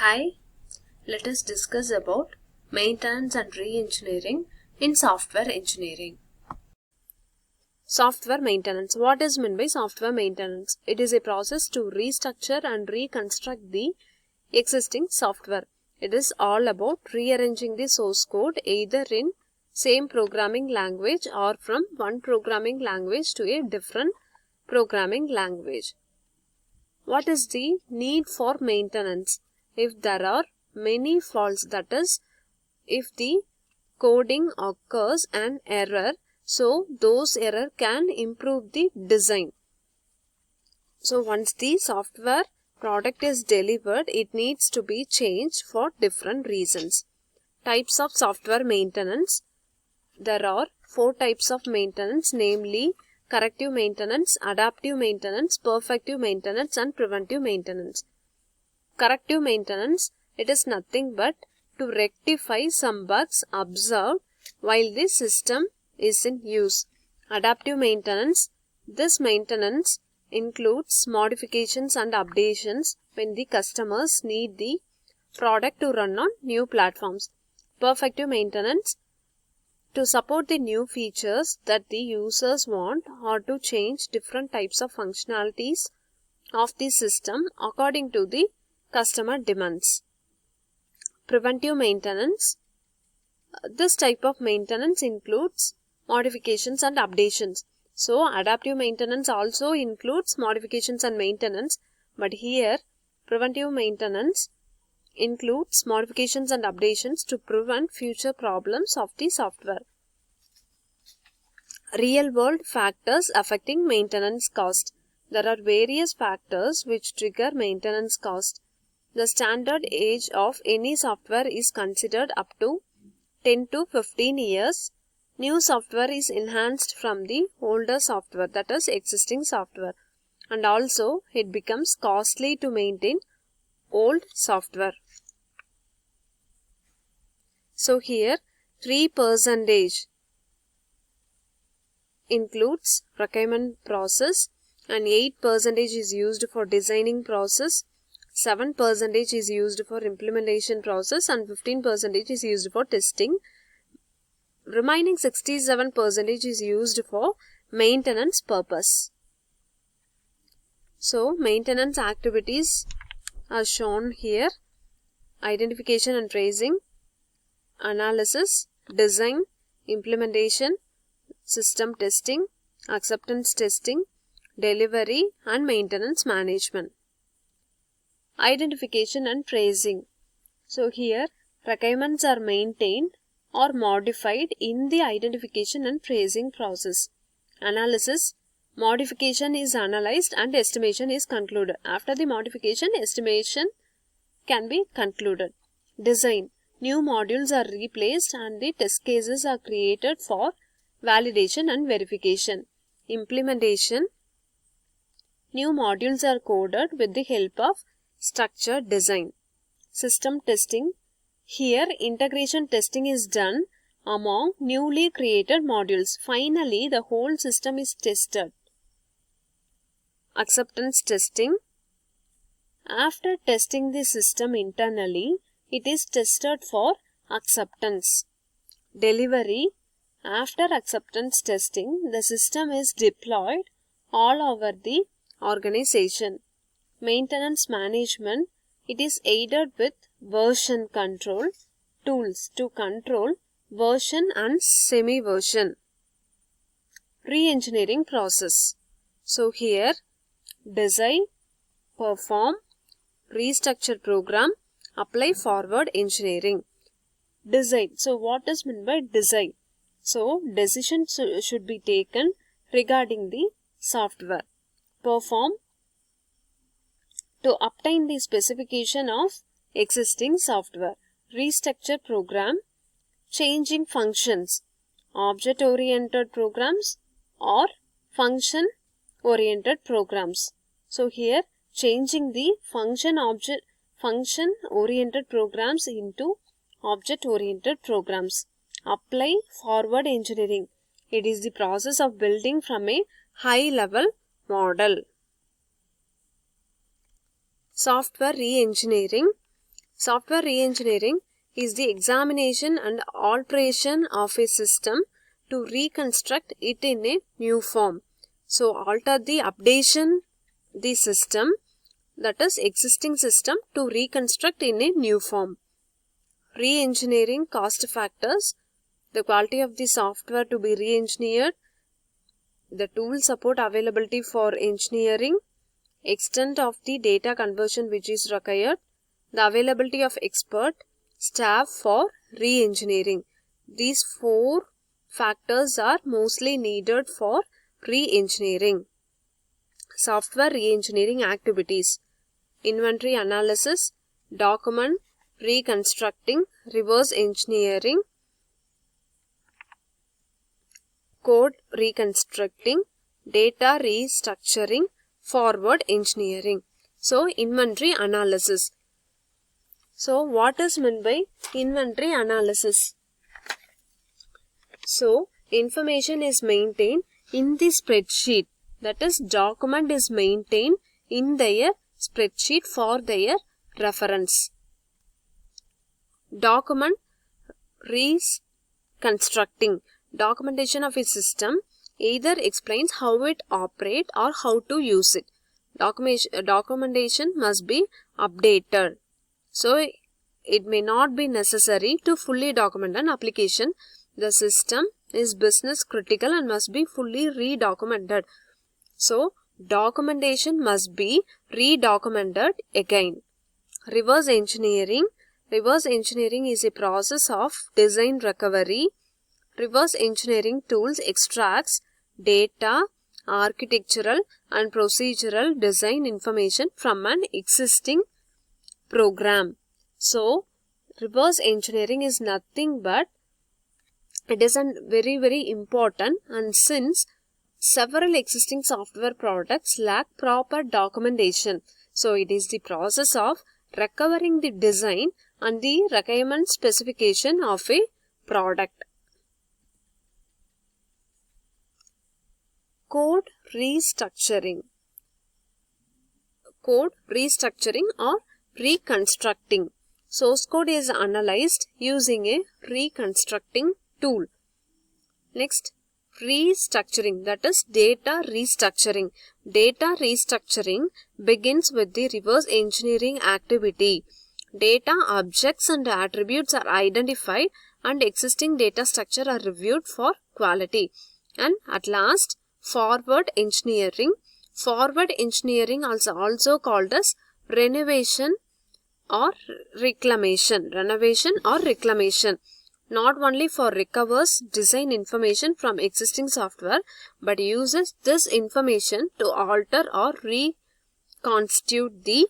Hi, let us discuss about maintenance and re-engineering in software engineering. Software maintenance. What is meant by software maintenance? It is a process to restructure and reconstruct the existing software. It is all about rearranging the source code either in same programming language or from one programming language to a different programming language. What is the need for maintenance? If there are many faults, that is, if the coding occurs an error, so those error can improve the design. So once the software product is delivered, it needs to be changed for different reasons. Types of software maintenance. There are 4 types of maintenance, namely corrective maintenance, adaptive maintenance, perfective maintenance and preventive maintenance. Corrective maintenance, it is nothing but to rectify some bugs observed while the system is in use. Adaptive maintenance, this maintenance includes modifications and updations when the customers need the product to run on new platforms. Perfective maintenance, to support the new features that the users want or to change different types of functionalities of the system according to the customer demands. Preventive maintenance. This type of maintenance includes modifications and updations. So, adaptive maintenance also includes modifications and maintenance, but here preventive maintenance includes modifications and updations to prevent future problems of the software. Real-world factors affecting maintenance cost. There are various factors which trigger maintenance cost. The standard age of any software is considered up to 10 to 15 years. New software is enhanced from the older software, that is existing software, and also it becomes costly to maintain old software. So here 3% includes requirement process and 8% is used for designing process, 7% is used for implementation process and 15% is used for testing. Remaining 67% is used for maintenance purpose. So maintenance activities are shown here: identification and tracing, analysis, design, implementation, system testing, acceptance testing, delivery and maintenance management. Identification and tracing. So here requirements are maintained or modified in the identification and tracing process. Analysis. Modification is analyzed and estimation is concluded. After the modification, estimation can be concluded. Design. New modules are replaced and the test cases are created for validation and verification. Implementation. New modules are coded with the help of structured design. System testing. Here integration testing is done among newly created modules. Finally, the whole system is tested. Acceptance testing. After testing the system internally, it is tested for acceptance. Delivery. After acceptance testing, the system is deployed all over the organization. Maintenance management. It is aided with version control tools to control version and semi-version. Re-engineering process. So here design, perform, restructure program, apply forward engineering. Design. So what is meant by design? So decisions should be taken regarding the software. Perform, to obtain the specification of existing software. Restructure program, changing functions, object-oriented programs or function-oriented programs. So here changing the function-oriented programs into object-oriented programs. Apply forward engineering. It is the process of building from a high-level model. Software re-engineering. Software reengineering is the examination and alteration of a system to reconstruct it in a new form. So, alter the updation the system, that is existing system, to reconstruct in a new form. Re-engineering cost factors, the quality of the software to be re-engineered, the tool support availability for engineering, extent of the data conversion which is required, the availability of expert staff for re-engineering. These 4 factors are mostly needed for re-engineering. Software re-engineering activities: inventory analysis, document reconstructing, reverse engineering, code reconstructing, data restructuring, forward engineering. So, inventory analysis. So, what is meant by inventory analysis? So, information is maintained in the spreadsheet. That is, document is maintained in their spreadsheet for their reference. Document reconstructing. Documentation of a system either explains how it operates or how to use it. Documentation must be updated. So, it may not be necessary to fully document an application. The system is business critical and must be fully re-documented. So, documentation must be re-documented again. Reverse engineering. Reverse engineering is a process of design recovery. Reverse engineering tools extracts data, architectural and procedural design information from an existing program. So, reverse engineering is nothing but it is very important, and since several existing software products lack proper documentation, so it is the process of recovering the design and the requirement specification of a product. Code restructuring. Code restructuring or reconstructing. Source code is analyzed using a reconstructing tool. Next, restructuring, that is data restructuring. Data restructuring begins with the reverse engineering activity. Data objects and attributes are identified and existing data structure are reviewed for quality. And at last, forward engineering. Forward engineering also called as renovation or reclamation. Renovation or reclamation. Not only for recovers design information from existing software, but uses this information to alter or reconstitute the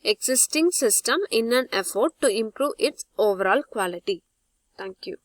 existing system in an effort to improve its overall quality. Thank you.